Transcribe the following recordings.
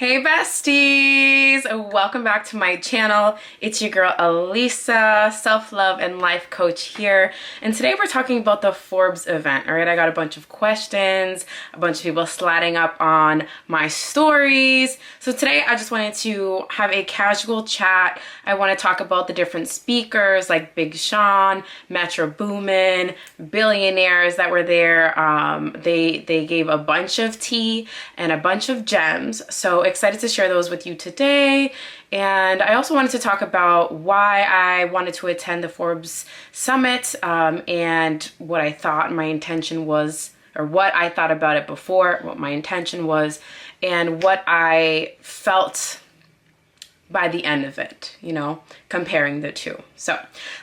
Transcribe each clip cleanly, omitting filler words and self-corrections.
Hey besties! Welcome back to my channel. It's your girl Elisa, self-love and life coach here. And today we're talking about the Forbes event, all right? I got a bunch of questions, a bunch of people slatting up on my stories. So today I just wanted to have a casual chat. I want to talk about the different speakers like Big Sean, Metro Boomin, billionaires that were there. They gave a bunch of tea and a bunch of gems. So excited to share those with you today. And I also wanted to talk about why I wanted to attend the Forbes Summit and what I thought my intention was, or what I thought about it before, what my intention was, and what I felt by the end of it, you know, comparing the two. So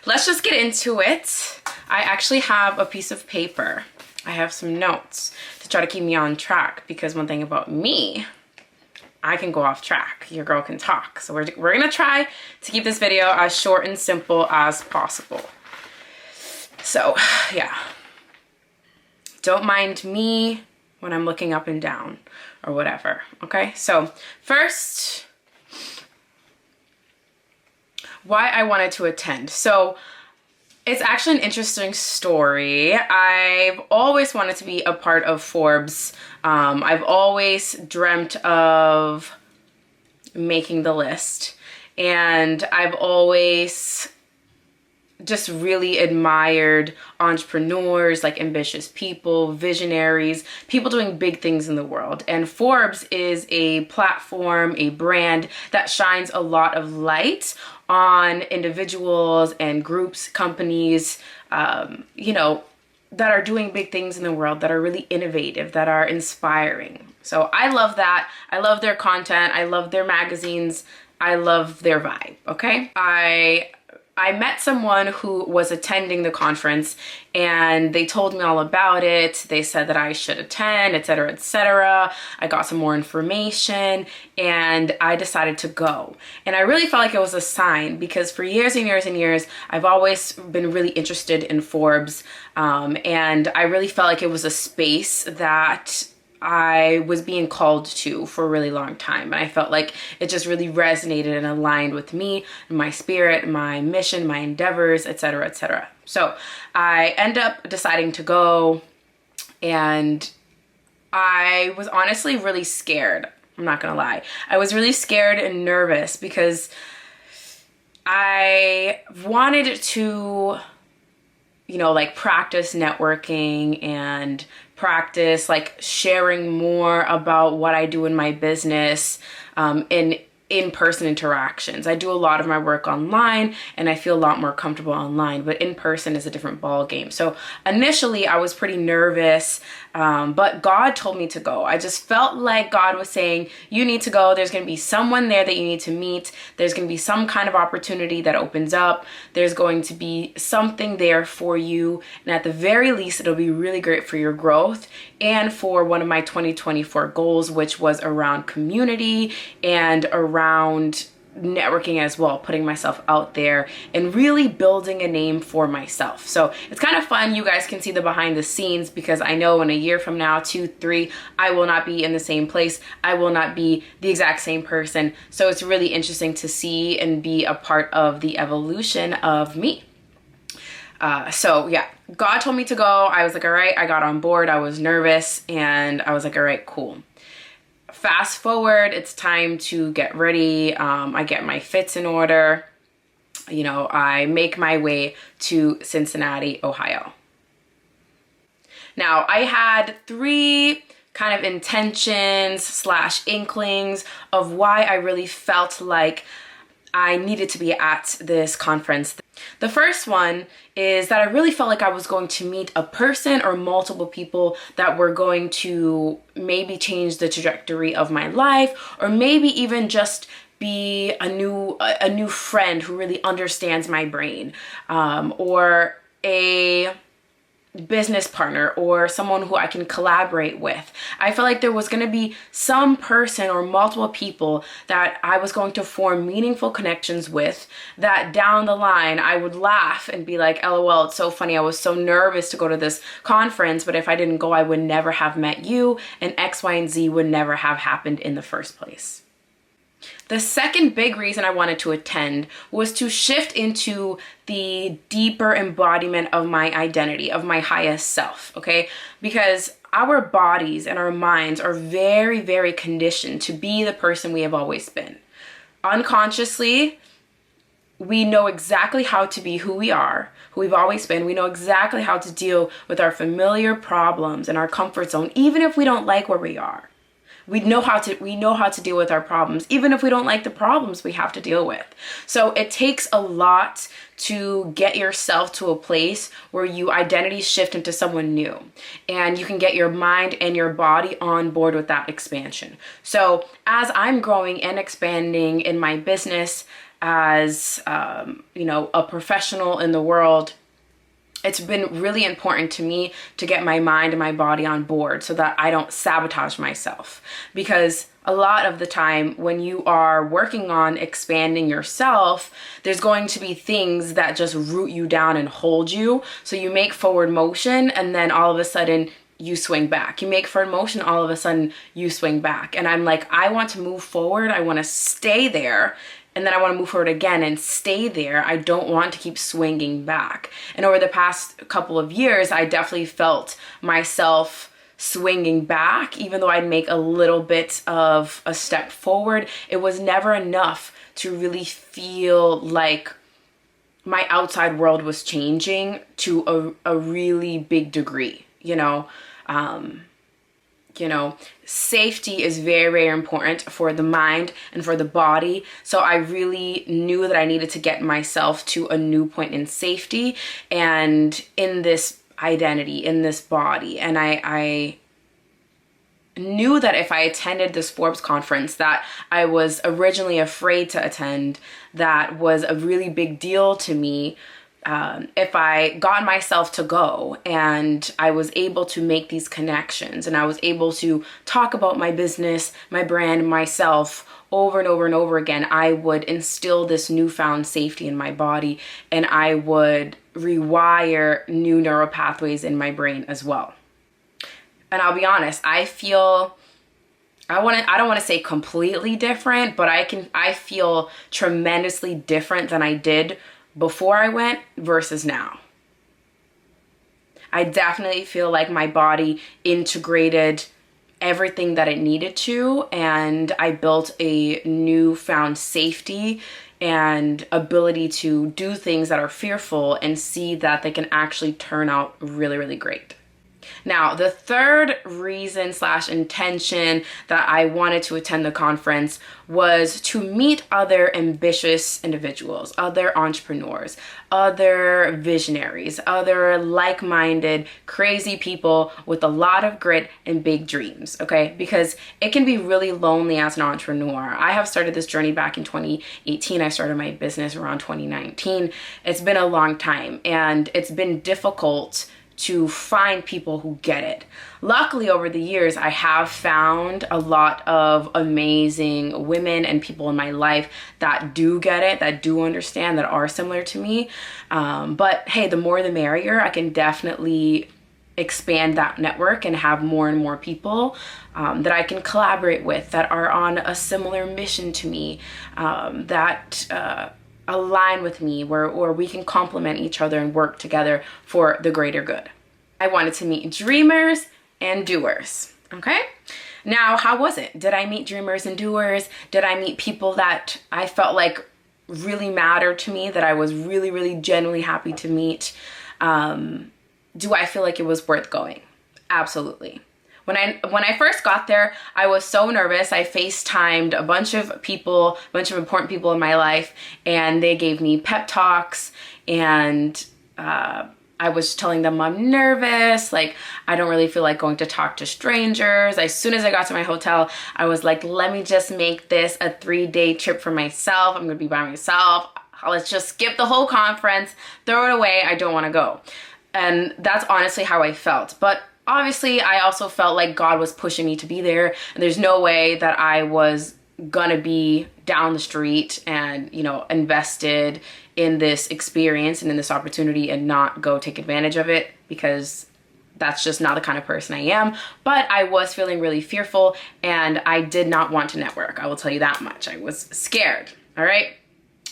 let's just get into it. I actually have a piece of paper. I have some notes to try to keep me on track, because one thing about me, I can go off track. Your girl can talk. So we're gonna try to keep this video as short and simple as possible. So yeah, don't mind me when I'm looking up and down or whatever, okay? So first, why I wanted to attend. So it's actually an interesting story. I've always wanted to be a part of Forbes. I've always dreamt of making the list, and I've always just really admired entrepreneurs, like ambitious people, visionaries, people doing big things in the world. And Forbes is a platform, a brand that shines a lot of light on individuals and groups, companies, you know, that are doing big things in the world, that are really innovative, that are inspiring. So I love that. I love their content. I love their magazines. I love their vibe, okay? I met someone who was attending the conference, and they told me all about it. They said that I should attend, etc., etc. I got some more information and I decided to go. And I really felt like it was a sign, because for years and years and years, I've always been really interested in Forbes. And I really felt like it was a space that I was being called to for a really long time. And I felt like it just really resonated and aligned with me, my spirit, my mission, my endeavors, etc., etc. So I end up deciding to go, and I was honestly really scared. I'm not gonna lie. I was really scared and nervous because I wanted to, you know, like practice networking and practice like sharing more about what I do in my business in-person interactions. I do a lot of my work online, and I feel a lot more comfortable online, but in person is a different ball game. So initially I was pretty nervous, but God told me to go. I just felt like God was saying, you need to go. There's going to be someone there that you need to meet. There's going to be some kind of opportunity that opens up. There's going to be something there for you. And at the very least, it'll be really great for your growth and for one of my 2024 goals, which was around community and around networking as well, putting myself out there and really building a name for myself. So it's kind of fun. You guys can see the behind the scenes, because I know in a year from now, 2, 3, I will not be in the same place. I will not be the exact same person. So it's really interesting to see and be a part of the evolution of me. So yeah, God told me to go. I was like, all right, I got on board. I was nervous, and I was like, all right, cool. Fast forward, it's time to get ready. I get my fits in order. You know, I make my way to Cincinnati, Ohio. Now, I had 3 kind of intentions / inklings of why I really felt like I needed to be at this conference. The first one is that I really felt like I was going to meet a person or multiple people that were going to maybe change the trajectory of my life, or maybe even just be a new friend who really understands my brain, or a business partner or someone who I can collaborate with. I felt like there was going to be some person or multiple people that I was going to form meaningful connections with, that down the line I would laugh and be like, LOL, it's so funny. I was so nervous to go to this conference, but if I didn't go, I would never have met you, and X, Y, and Z would never have happened in the first place. The second big reason I wanted to attend was to shift into the deeper embodiment of my identity, of my highest self, okay? Because our bodies and our minds are very, very conditioned to be the person we have always been. Unconsciously, we know exactly how to be who we are, who we've always been. We know exactly how to deal with our familiar problems and our comfort zone, even if we don't like where we are. We know how to deal with our problems, even if we don't like the problems we have to deal with. So it takes a lot to get yourself to a place where you identity shift into someone new, and you can get your mind and your body on board with that expansion. So as I'm growing and expanding in my business as, a professional in the world, it's been really important to me to get my mind and my body on board so that I don't sabotage myself. Because a lot of the time when you are working on expanding yourself, there's going to be things that just root you down and hold you. So you make forward motion and then all of a sudden you swing back. You make forward motion, all of a sudden you swing back. And I'm like, I want to move forward. I want to stay there. And then I want to move forward again and stay there. I don't want to keep swinging back. And over the past couple of years, I definitely felt myself swinging back. Even though I'd make a little bit of a step forward, it was never enough to really feel like my outside world was changing to a really big degree, safety is very, very important for the mind and for the body. So I really knew that I needed to get myself to a new point in safety and in this identity, in this body. And I knew that if I attended this Forbes conference that I was originally afraid to attend, that was a really big deal to me. If I got myself to go and I was able to make these connections and I was able to talk about my business, my brand, myself over and over and over again, I would instill this newfound safety in my body and I would rewire new neural pathways in my brain as well. And I'll be honest, I don't want to say completely different, but I feel tremendously different than I did before I went versus now. I definitely feel like my body integrated everything that it needed to, and I built a newfound safety and ability to do things that are fearful and see that they can actually turn out really, really great. Now, the third reason / intention that I wanted to attend the conference was to meet other ambitious individuals, other entrepreneurs, other visionaries, other like-minded, crazy people with a lot of grit and big dreams, okay? Because it can be really lonely as an entrepreneur. I have started this journey back in 2018. I started my business around 2019. It's been a long time, and it's been difficult to find people who get it. Luckily, over the years, I have found a lot of amazing women and people in my life that do get it, that do understand, that are similar to me. But hey, the more the merrier. I can definitely expand that network and have more and more people that I can collaborate with that are on a similar mission to me, that align with me, or we can complement each other and work together for the greater good. I wanted to meet dreamers and doers, okay? Now, how was it? Did I meet dreamers and doers? Did I meet people that I felt like really mattered to me, that I was really, really genuinely happy to meet? Do I feel like it was worth going? Absolutely. When I first got there, I was so nervous. I FaceTimed a bunch of important people in my life, and they gave me pep talks, and I was telling them I'm nervous, like I don't really feel like going to talk to strangers. As soon as I got to my hotel, I was like, let me just make this a 3-day trip for myself. I'm gonna be by myself. Let's just skip the whole conference, throw it away. I don't wanna go. And that's honestly how I felt. But obviously, I also felt like God was pushing me to be there, and there's no way that I was gonna be down the street and, invested in this experience and in this opportunity and not go take advantage of it, because that's just not the kind of person I am. But I was feeling really fearful and I did not want to network. I will tell you that much. I was scared. All right.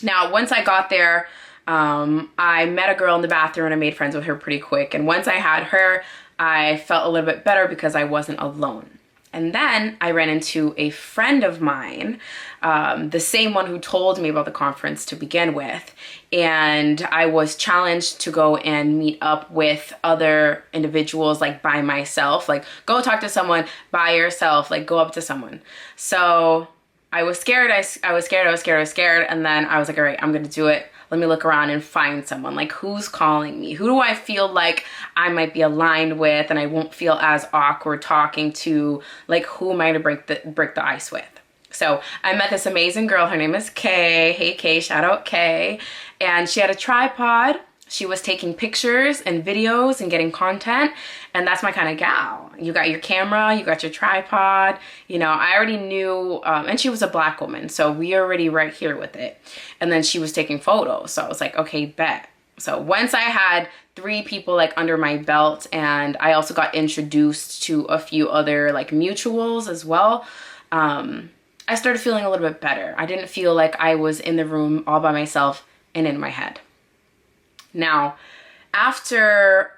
Now, once I got there, I met a girl in the bathroom and I made friends with her pretty quick. And once I had her, I felt a little bit better because I wasn't alone. And then I ran into a friend of mine, the same one who told me about the conference to begin with. And I was challenged to go and meet up with other individuals, like by myself, like go talk to someone by yourself, like go up to someone. So I was scared. I was scared. And then I was like, all right, I'm going to do it. Let me look around and find someone. Like, who's calling me? Who do I feel like I might be aligned with and I won't feel as awkward talking to? Like, who am I to break the ice with? So I met this amazing girl. Her name is Kay. Hey, Kay. Shout out Kay. And she had a tripod. She was taking pictures and videos and getting content. And that's my kind of gal. You got your camera, you got your tripod. You know, I already knew, and she was a Black woman. So we were already right here with it. And then she was taking photos. So I was like, okay, bet. So once I had 3 people like under my belt, and I also got introduced to a few other like mutuals as well, I started feeling a little bit better. I didn't feel like I was in the room all by myself and in my head. Now, after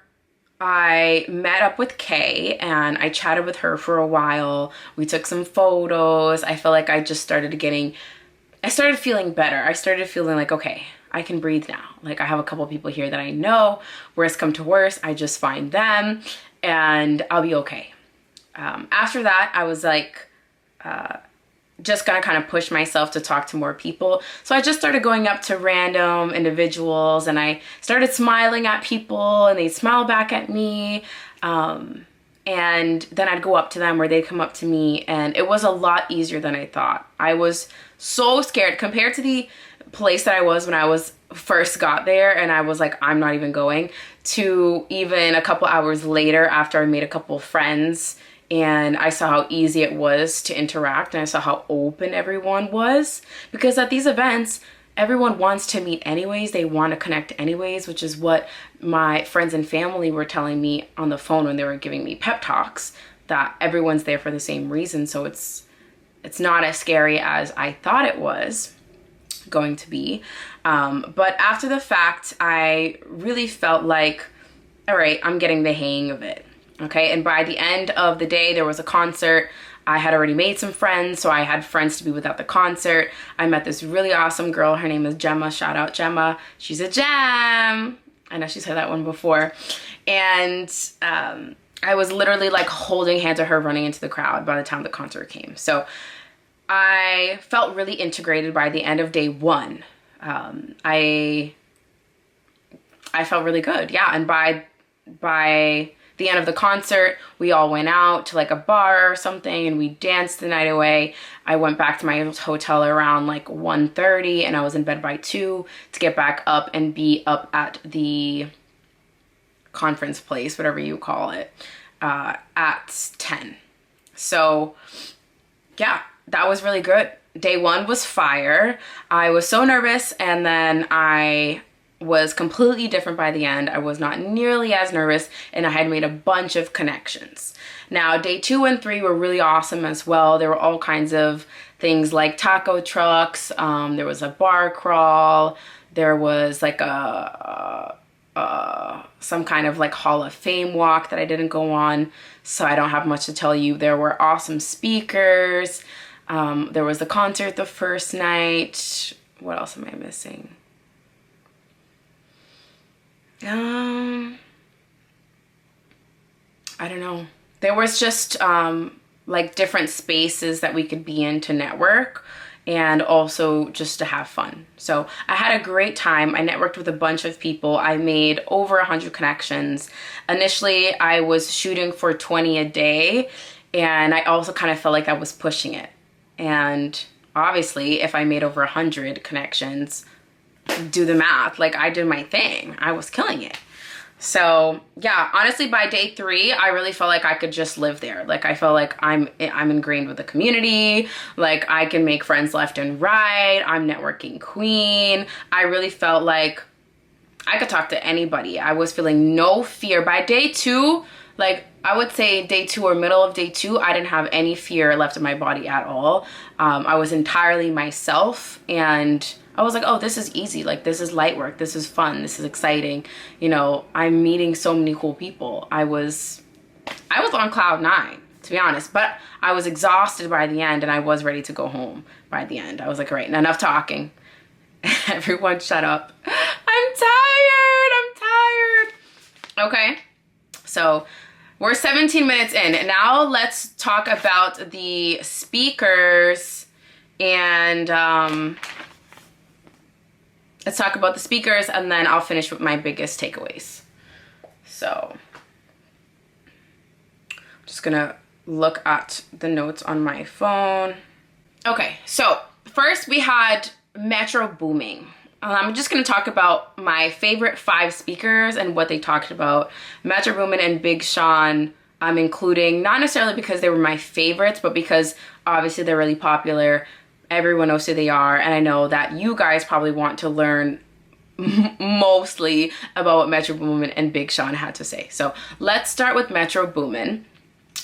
I met up with Kay and I chatted with her for a while, we took some photos. I felt like I started feeling better. I started feeling like, okay, I can breathe now. Like, I have a couple people here that I know. Worst come to worst, I just find them and I'll be okay. After that, I was like, just gonna kind of push myself to talk to more people. So I just started going up to random individuals and I started smiling at people and they'd smile back at me. And then I'd go up to them or they'd come up to me, and it was a lot easier than I thought. I was so scared compared to the place that I was when I was first got there and I was like, I'm not even going, to even a couple hours later after I made a couple friends and I saw how easy it was to interact and I saw how open everyone was. Because at these events, everyone wants to meet anyways. They want to connect anyways, which is what my friends and family were telling me on the phone when they were giving me pep talks, that everyone's there for the same reason. So it's not as scary as I thought it was going to be. But after the fact, I really felt like, all right, I'm getting the hang of it. Okay, and by the end of the day, there was a concert. I had already made some friends, so I had friends to be with at the concert. I met this really awesome girl. Her name is Gemma. Shout out Gemma. She's a gem. I know she's heard that one before. And I was literally like holding hands with her running into the crowd by the time the concert came. So I felt really integrated by the end of day 1. I felt really good. Yeah, and by the end of the concert, we all went out to like a bar or something and we danced the night away. I went back to my hotel around like 1:30 and I was in bed by 2 to get back up and be up at the conference place, whatever you call it, at 10. So yeah, that was really good. Day 1 was fire. I was so nervous, and then I was completely different by the end. I was not nearly as nervous, and I had made a bunch of connections. Now, day 2 and 3 were really awesome as well. There were all kinds of things like taco trucks. There was a bar crawl. There was like some kind of like Hall of Fame walk that I didn't go on, so I don't have much to tell you. There were awesome speakers. There was the concert the first night. What else am I missing? I don't know. There was just like different spaces that we could be in to network and also just to have fun. So I had a great time. I networked with a bunch of people. I made over 100 connections. Initially, I was shooting for 20 a day, and I also kind of felt like I was pushing it. And obviously, if I made over 100 connections, do the math. Like, I did my thing. I was killing it. So yeah, honestly, by day 3, I really felt like I could just live there. Like, I felt like I'm ingrained with the community. Like, I can make friends left and right. I'm networking queen. I really felt like I could talk to anybody. I was feeling no fear. By day 2, like I would say day 2 or middle of day 2, I didn't have any fear left in my body at all. I was entirely myself, and I was like, oh, this is easy. Like, this is light work. This is fun. This is exciting. You know, I'm meeting so many cool people. I was on cloud 9, to be honest, but I was exhausted by the end, and I was ready to go home by the end. I was like, all right, enough talking. Everyone shut up. I'm tired. Okay, so we're 17 minutes in, and now let's talk about the speakers, and let's talk about the speakers, and then I'll finish with my biggest takeaways. So I'm just gonna look at the notes on my phone. Okay, so first we had Metro Boomin. I'm just going to talk about my favorite 5 speakers and what they talked about. Metro Boomin and Big Sean, I'm including, not necessarily because they were my favorites, but because obviously they're really popular. Everyone knows who they are, and I know that you guys probably want to learn mostly about what Metro Boomin and Big Sean had to say. So let's start with Metro Boomin.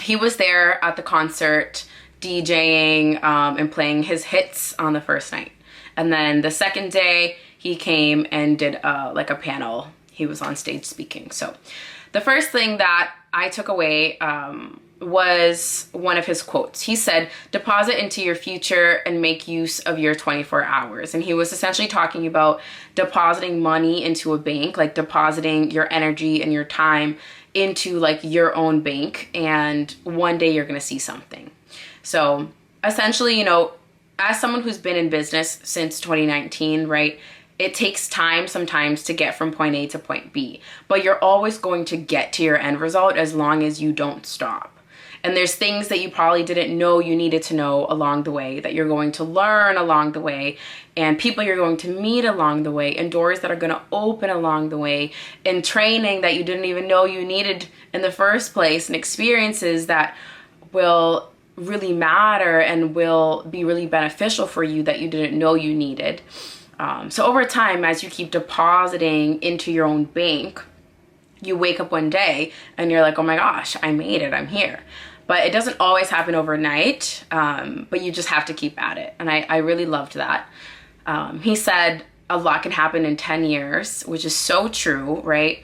He was there at the concert DJing and playing his hits on the first night. And then the second day, he came and did like a panel. He was on stage speaking. So the first thing that I took away was one of his quotes. He said, deposit into your future and make use of your 24 hours. And he was essentially talking about depositing money into a bank, like depositing your energy and your time into like your own bank. And one day you're going to see something. So essentially, you know, as someone who's been in business since 2019, right, it takes time sometimes to get from point A to point B, but you're always going to get to your end result as long as you don't stop. And there's things that you probably didn't know you needed to know along the way, that you're going to learn along the way, and people you're going to meet along the way, and doors that are going to open along the way, and training that you didn't even know you needed in the first place, and experiences that will really matter and will be really beneficial for you that you didn't know you needed. So over time, as you keep depositing into your own bank, you wake up one day and you're like, oh my gosh, I made it, I'm here. But it doesn't always happen overnight, but you just have to keep at it. And I really loved that. He said a lot can happen in 10 years, which is so true, right?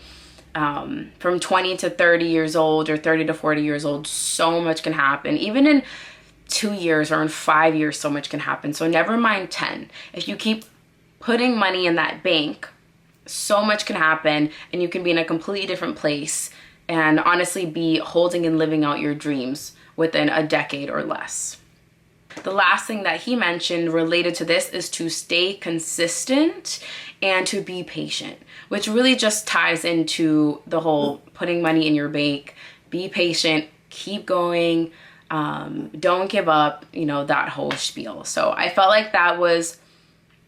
From 20 to 30 years old or 30 to 40 years old, so much can happen. Even in 2 years or in 5 years, so much can happen. So never mind 10. If you keep putting money in that bank, so much can happen, and you can be in a completely different place and honestly be holding and living out your dreams within a decade or less. The last thing that he mentioned related to this is to stay consistent and to be patient, which really just ties into the whole putting money in your bank. Be patient, keep going, don't give up, you know, that whole spiel. So I felt like that was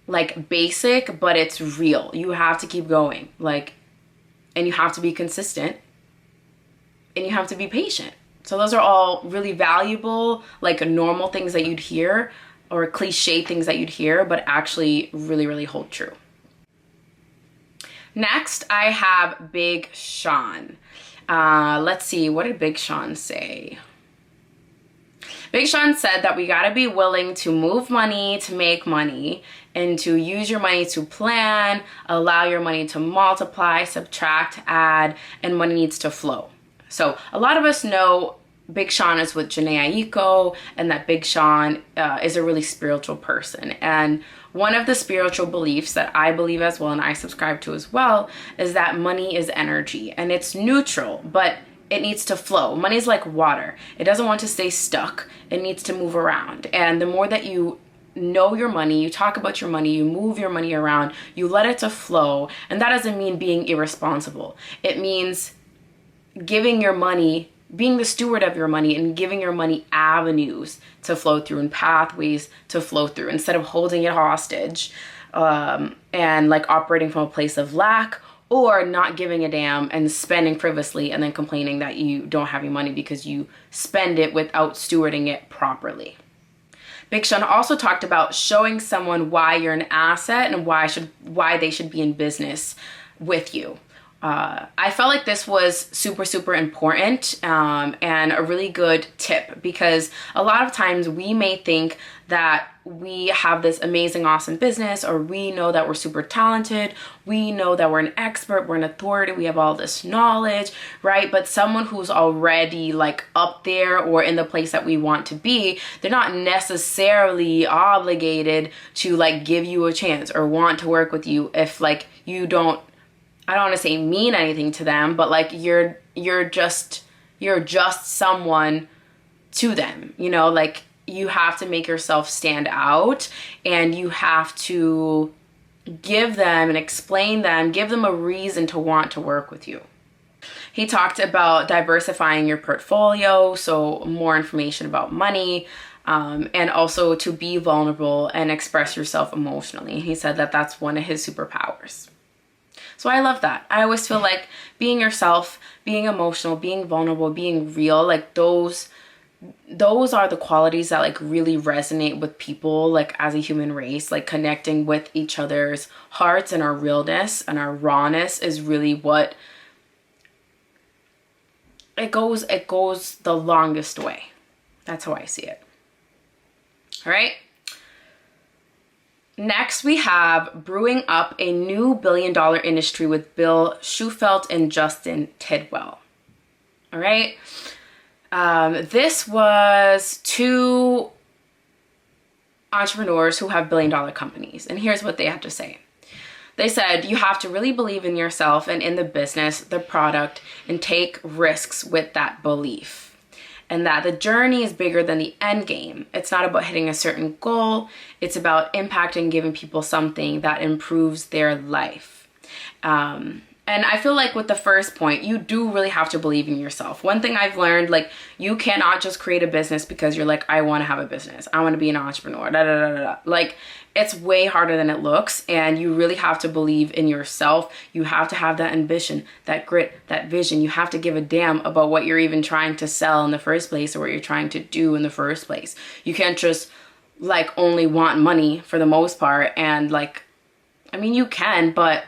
like basic, but it's real. You have to keep going, like, and you have to be consistent, and you have to be patient. So those are all really valuable, like normal things that you'd hear, or cliche things that you'd hear, but actually really, really hold true. Next, I have Big Sean. Let's see, what did Big Sean say? Big Sean said that we gotta be willing to move money to make money, and to use your money to plan, allow your money to multiply, subtract, add, and money needs to flow. So a lot of us know Big Sean is with Janae Aiko, and that Big Sean is a really spiritual person. And one of the spiritual beliefs that I believe as well, and I subscribe to as well, is that money is energy, and it's neutral, but it needs to flow. Money is like water. It doesn't want to stay stuck. It needs to move around. And the more that you know your money, you talk about your money, you move your money around, you let it to flow. And that doesn't mean being irresponsible. It means giving your money, being the steward of your money, and giving your money avenues to flow through and pathways to flow through, instead of holding it hostage and like operating from a place of lack, or not giving a damn and spending frivolously and then complaining that you don't have your money because you spend it without stewarding it properly. Big Sean also talked about showing someone why you're an asset and why they should be in business with you. I felt like this was super, super important and a really good tip, because a lot of times we may think that we have this amazing, awesome business, or we know that we're super talented, we know that we're an expert, we're an authority, we have all this knowledge, right? But someone who's already like up there or in the place that we want to be, they're not necessarily obligated to like give you a chance or want to work with you if like you don't, I don't want to say mean anything to them, but like you're just someone to them, you know, like you have to make yourself stand out, and you have to give them and explain them, give them a reason to want to work with you. He talked about diversifying your portfolio, so more information about money, and also to be vulnerable and express yourself emotionally. He said that that's one of his superpowers. So I love that. I always feel like being yourself, being emotional, being vulnerable, being real, like those are the qualities that like really resonate with people, like as a human race. Like connecting with each other's hearts and our realness and our rawness is really what it goes the longest way. That's how I see it. All right. Next, we have brewing up a new billion-dollar industry with Bill Shufelt and Justin Tidwell. All right. This was two entrepreneurs who have billion-dollar companies. And here's what they have to say. They said, you have to really believe in yourself and in the business, the product, and take risks with that belief. And that the journey is bigger than the end game. It's not about hitting a certain goal. It's about impacting, giving people something that improves their life. And I feel like with the first point, you do really have to believe in yourself. One thing I've learned, like, you cannot just create a business because you're like, I want to have a business. I want to be an entrepreneur. Da, da, da, da, da. Like, it's way harder than it looks. And you really have to believe in yourself. You have to have that ambition, that grit, that vision. You have to give a damn about what you're even trying to sell in the first place or what you're trying to do in the first place. You can't just, like, only want money for the most part. And, like, I mean, you can, but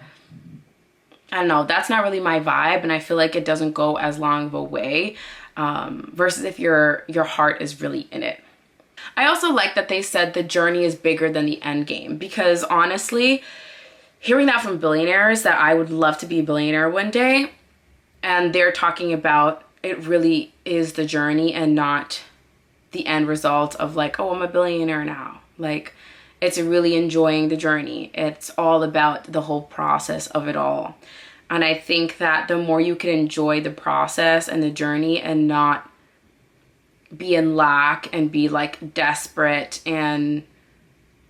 I don't know, that's not really my vibe, and I feel like it doesn't go as long of a way versus if your heart is really in it. I also like that they said the journey is bigger than the end game, because honestly, hearing that from billionaires, that I would love to be a billionaire one day, and they're talking about it really is the journey and not the end result of like, oh, I'm a billionaire now. Like, it's really enjoying the journey. It's all about the whole process of it all. And I think that the more you can enjoy the process and the journey and not be in lack and be like desperate and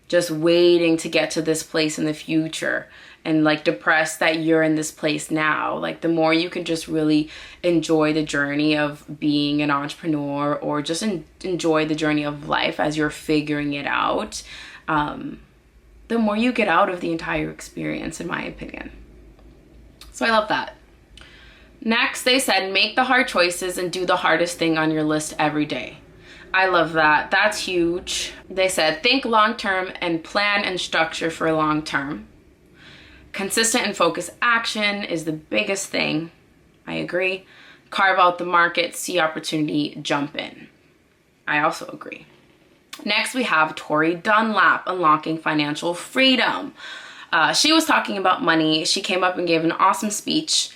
just waiting to get to this place in the future and like depressed that you're in this place now, like the more you can just really enjoy the journey of being an entrepreneur or just enjoy the journey of life as you're figuring it out, the more you get out of the entire experience, in my opinion. So I love that. Next, they said, make the hard choices and do the hardest thing on your list every day. I love that. That's huge. They said, think long-term and plan and structure for long-term. Consistent and focused action is the biggest thing. I agree. Carve out the market, see opportunity, jump in. I also agree. Next, we have Tori Dunlap, Unlocking Financial Freedom. She was talking about money. She came up and gave an awesome speech.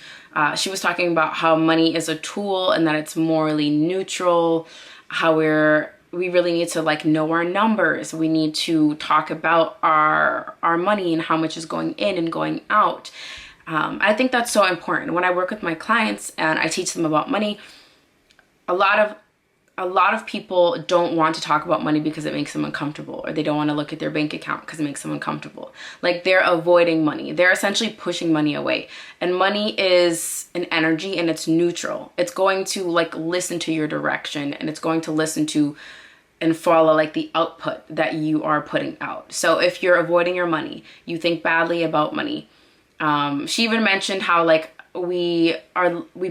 She was talking about how money is a tool and that it's morally neutral, how we really need to like know our numbers. We need to talk about our money and how much is going in and going out. I think that's so important. When I work with my clients and I teach them about money, a lot of people don't want to talk about money because it makes them uncomfortable, or they don't want to look at their bank account because it makes them uncomfortable. Like, they're avoiding money. They're essentially pushing money away. And money is an energy and it's neutral. It's going to like listen to your direction, and it's going to listen to and follow like the output that you are putting out. So if you're avoiding your money, you think badly about money. She even mentioned how like we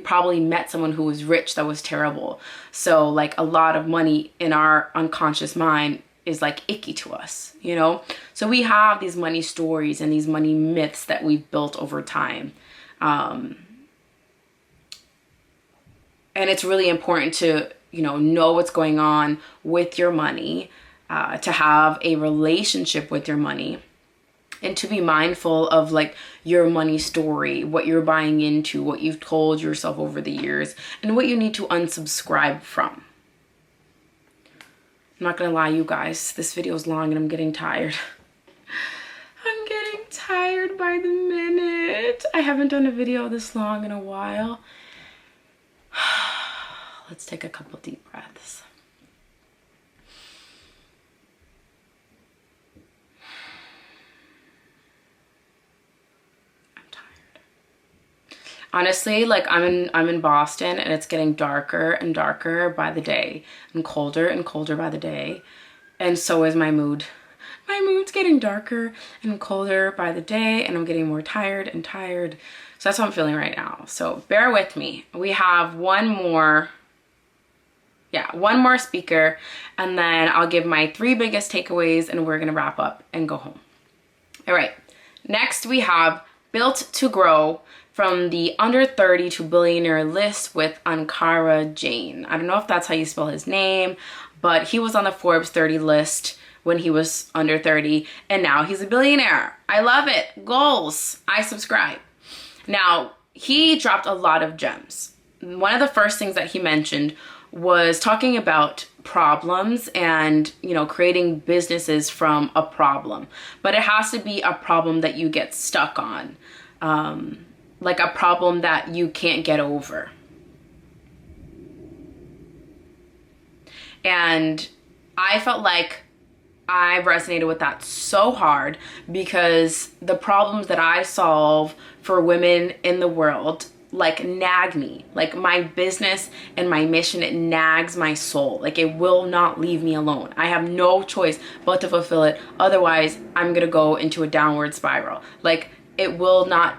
probably met someone who was rich that was terrible. So like a lot of money in our unconscious mind is like icky to us, you know? So we have these money stories and these money myths that we've built over time. And it's really important to, know what's going on with your money, to have a relationship with your money, and to be mindful of like your money story, what you're buying into, what you've told yourself over the years, and what you need to unsubscribe from. I'm not gonna lie, you guys, this video is long and I'm getting tired. I'm getting tired by the minute. I haven't done a video this long in a while. Let's take a couple deep breaths. I'm tired. Honestly, like I'm in Boston and it's getting darker and darker by the day and colder by the day. And so is my mood. My mood's getting darker and colder by the day, and I'm getting more tired and tired. So that's how I'm feeling right now. So bear with me. We have one more speaker, and then I'll give my 3 biggest takeaways and we're gonna wrap up and go home. All right, next we have Built to Grow from the under 30 to billionaire list with Ankara Jain. I don't know if that's how you spell his name, but he was on the Forbes 30 list when he was under 30, and now he's a billionaire. I love it. Goals. I subscribe. Now, he dropped a lot of gems. One of the first things that he mentioned was talking about problems and, creating businesses from a problem. But it has to be a problem that you get stuck on, like a problem that you can't get over. And I felt like I resonated with that so hard, because the problems that I solve for women in the world like nag me. Like my business and my mission, it nags my soul. Like it will not leave me alone. I have no choice but to fulfill it. Otherwise, I'm gonna go into a downward spiral. Like it will not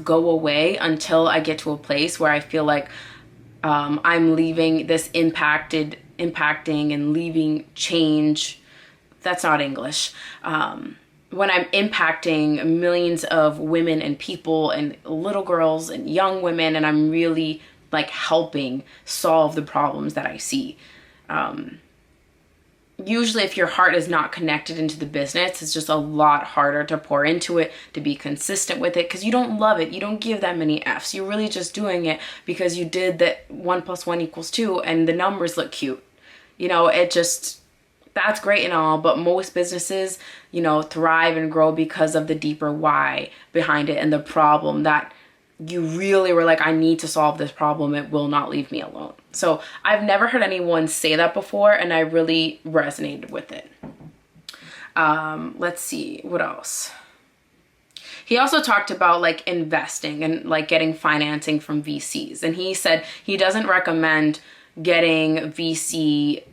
go away until I get to a place where I feel like I'm leaving this impacting and leaving change. That's not English. When I'm impacting millions of women and people and little girls and young women, and I'm really like helping solve the problems that I see. Usually if your heart is not connected into the business, it's just a lot harder to pour into it, to be consistent with it, because you don't love it. You don't give that many F's. You're really just doing it because you did that 1 + 1 = 2 and the numbers look cute. That's great and all, but most businesses, thrive and grow because of the deeper why behind it and the problem that you really were like, I need to solve this problem. It will not leave me alone. So I've never heard anyone say that before, and I really resonated with it. Let's see, what else? He also talked about like investing and like getting financing from VCs. And he said he doesn't recommend getting VC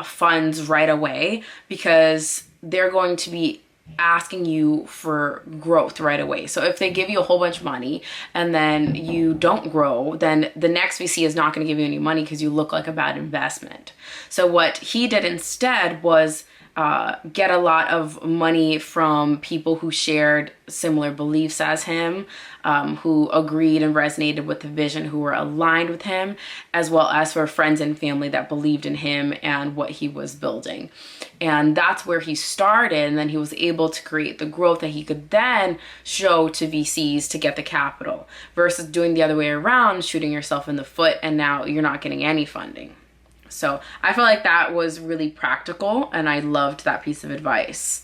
funds right away, because they're going to be asking you for growth right away. So if they give you a whole bunch of money and then you don't grow, then the next VC is not going to give you any money because you look like a bad investment. So what he did instead was get a lot of money from people who shared similar beliefs as him, who agreed and resonated with the vision, who were aligned with him, as well as for friends and family that believed in him and what he was building. And that's where he started, and then he was able to create the growth that he could then show to VCs to get the capital, versus doing the other way around, shooting yourself in the foot, and now you're not getting any funding. So I feel like that was really practical, and I loved that piece of advice.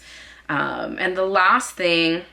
And the last thing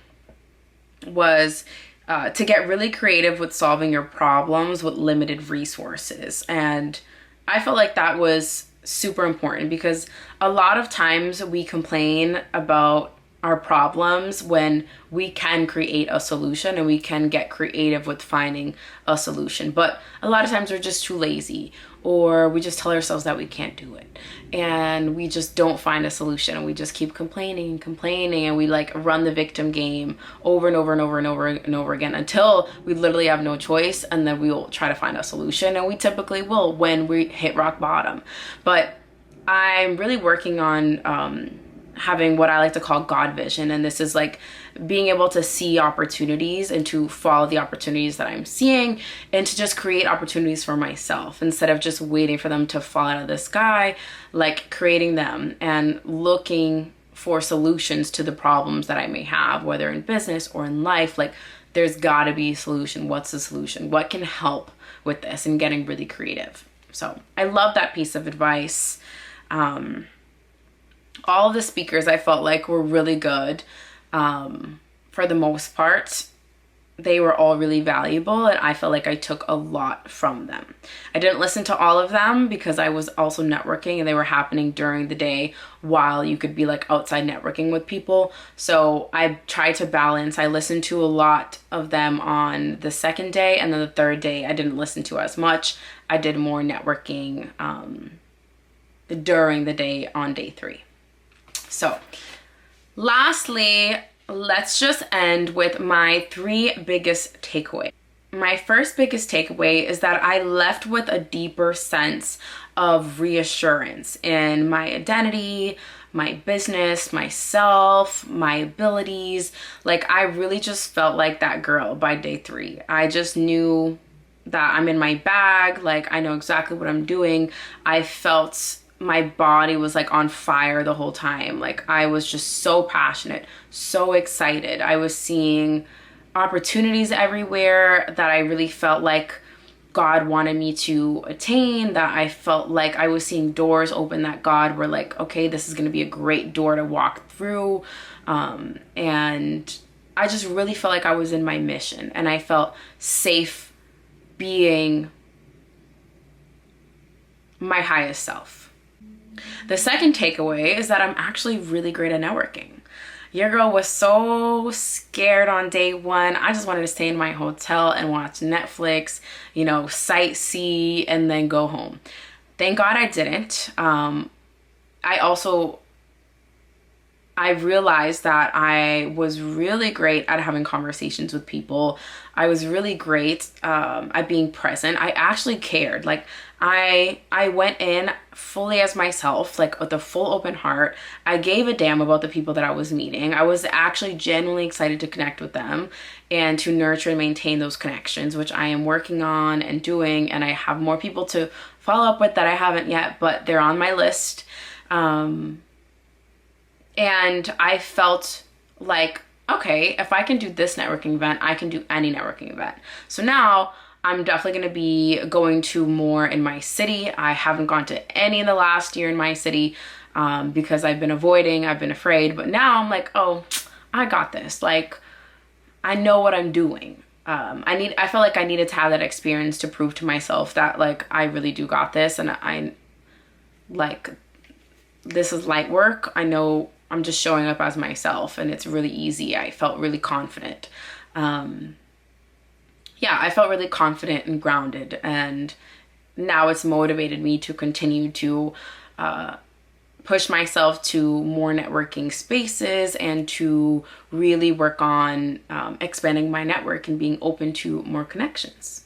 was to get really creative with solving your problems with limited resources. And I felt like that was super important, because a lot of times we complain about our problems when we can create a solution and we can get creative with finding a solution. But a lot of times we're just too lazy, or we just tell ourselves that we can't do it, and we just don't find a solution, and we just keep complaining and complaining, and we like run the victim game over and over and over and over and over again until we literally have no choice, and then we will try to find a solution, and we typically will when we hit rock bottom. But I'm really working on having what I like to call God vision. And this is like being able to see opportunities and to follow the opportunities that I'm seeing and to just create opportunities for myself instead of just waiting for them to fall out of the sky, like creating them and looking for solutions to the problems that I may have, whether in business or in life. Like there's gotta be a solution. What's the solution? What can help with this? And getting really creative. So I love that piece of advice. All of the speakers I felt like were really good. For the most part, they were all really valuable, and I felt like I took a lot from them. I didn't listen to all of them because I was also networking, and they were happening during the day while you could be like outside networking with people. So I tried to balance. I listened to a lot of them on the second day, and then the third day I didn't listen to as much. I did more networking during the day on day 3. So lastly, let's just end with my 3 biggest takeaways. My first biggest takeaway is that I left with a deeper sense of reassurance in my identity, my business, myself, my abilities. Like I really just felt like that girl by day 3. I just knew that I'm in my bag. Like I know exactly what I'm doing. I felt my body was like on fire the whole time. Like I was just so passionate, so excited. I was seeing opportunities everywhere that I really felt like God wanted me to attain, that I felt like I was seeing doors open that God were like, okay, this is going to be a great door to walk through. And I just really felt like I was in my mission, and I felt safe being my highest self. The second takeaway is that I'm actually really great at networking. Your girl was so scared on day 1. I just wanted to stay in my hotel and watch Netflix, sightsee, and then go home. Thank God I didn't. I realized that I was really great at having conversations with people. I was really great at being present. I actually cared. Like I went in fully as myself, like with a full open heart. I gave a damn about the people that I was meeting. I was actually genuinely excited to connect with them and to nurture and maintain those connections, which I am working on and doing. And I have more people to follow up with that I haven't yet, but they're on my list. And I felt like, okay, if I can do this networking event, I can do any networking event. So now I'm definitely going to be going to more in my city. I haven't gone to any in the last year in my city because I've been avoiding, I've been afraid. But now I'm like, oh, I got this. Like, I know what I'm doing. I felt like I needed to have that experience to prove to myself that like I really do got this, and this is light work. I know I'm just showing up as myself, and it's really easy. I felt really confident. I felt really confident and grounded, and now it's motivated me to continue to push myself to more networking spaces and to really work on expanding my network and being open to more connections.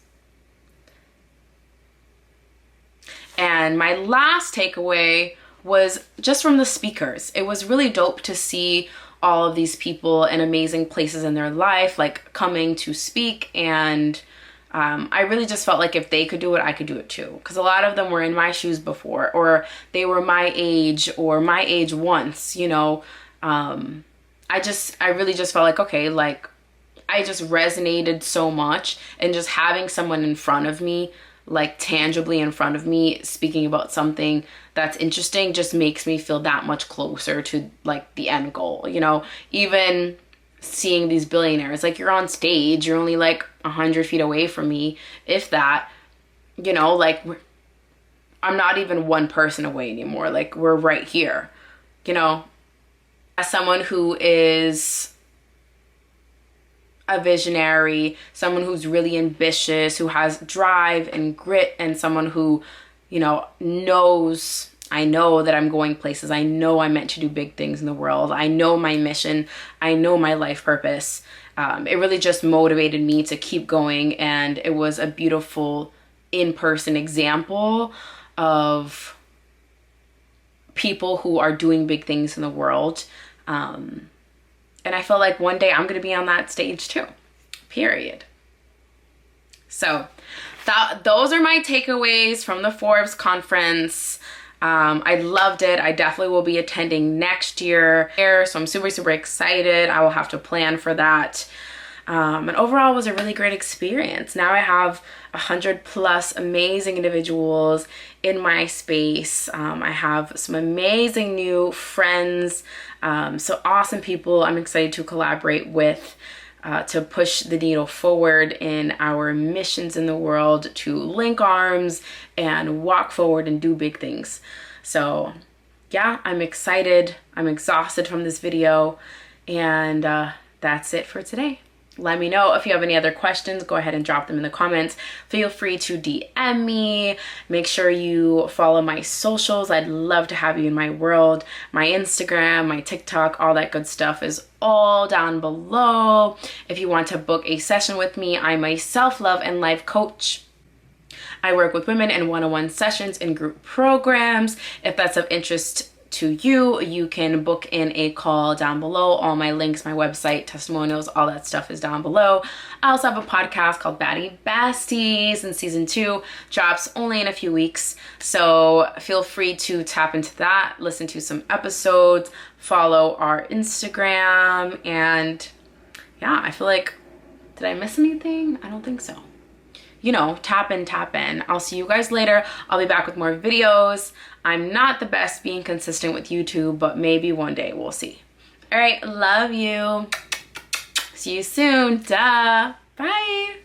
And my last takeaway was just from the speakers. It was really dope to see all of these people in amazing places in their life, like coming to speak. And I really just felt like if they could do it, I could do it too. Because a lot of them were in my shoes before, or they were my age or my age once, I really just felt like, okay, like I just resonated so much, and just having someone in front of me, like tangibly in front of me, speaking about something that's interesting just makes me feel that much closer to like the end goal. Even seeing these billionaires, like you're on stage, you're only like 100 feet away from me, if that, like I'm not even one person away anymore. Like we're right here, as someone who is a visionary, someone who's really ambitious, who has drive and grit, and someone who, knows, I know that I'm going places. I know I'm meant to do big things in the world. I know my mission. I know my life purpose. It really just motivated me to keep going, and it was a beautiful in-person example of people who are doing big things in the world. And I feel like one day I'm going to be on that stage too, period. So those are my takeaways from the Forbes conference. I loved it. I definitely will be attending next year. So I'm super, super excited. I will have to plan for that. And overall, it was a really great experience. Now I have 100+ amazing individuals in my space. I have some amazing new friends, so awesome people I'm excited to collaborate with to push the needle forward in our missions in the world, to link arms and walk forward and do big things. So yeah, I'm excited. I'm exhausted from this video, and that's it for today. Let me know if you have any other questions. Go ahead and drop them in the comments. Feel free to DM me. Make sure you follow my socials. I'd love to have you in my world. My Instagram, my TikTok, all that good stuff is all down below. If you want to book a session with me, I'm a self-love and life coach. I work with women in one-on-one sessions and group programs. If that's of interest to you, you can book in a call down below. All my links, my website, testimonials, all that stuff is down below. I also have a podcast called Baddie, Besties, and season 2 drops only in a few weeks. So feel free to tap into that, listen to some episodes, follow our Instagram, and yeah, I feel like, did I miss anything? I don't think so. You know, tap in, tap in. I'll see you guys later. I'll be back with more videos. I'm not the best being consistent with YouTube, but maybe one day, we'll see. All right, love you. See you soon. Duh. Bye.